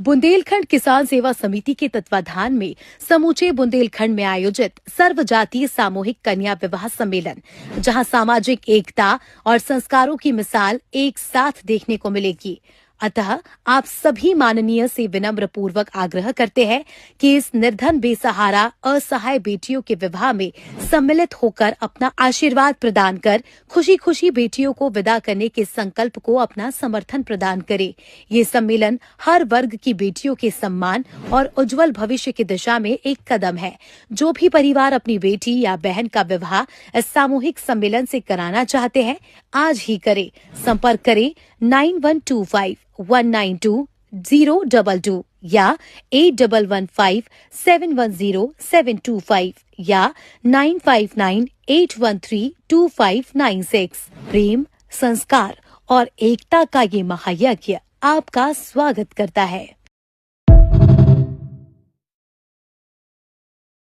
बुंदेलखंड किसान सेवा समिति के तत्वाधान में समूचे बुंदेलखंड में आयोजित सर्वजातीय सामूहिक कन्या विवाह सम्मेलन, जहां सामाजिक एकता और संस्कारों की मिसाल एक साथ देखने को मिलेगी। अतः आप सभी माननीय से विनम्र पूर्वक आग्रह करते हैं कि इस निर्धन, बेसहारा, असहाय बेटियों के विवाह में सम्मिलित होकर अपना आशीर्वाद प्रदान कर खुशी खुशी बेटियों को विदा करने के संकल्प को अपना समर्थन प्रदान करें। ये सम्मेलन हर वर्ग की बेटियों के सम्मान और उज्जवल भविष्य की दिशा में एक कदम है। जो भी परिवार अपनी बेटी या बहन का विवाह इस सामूहिक सम्मेलन से कराना चाहते हैं, आज ही करें। संपर्क करें 9125192022 या 8115710725 या 9598132596। प्रेम, संस्कार और एकता का ये महायज्ञ आपका स्वागत करता है।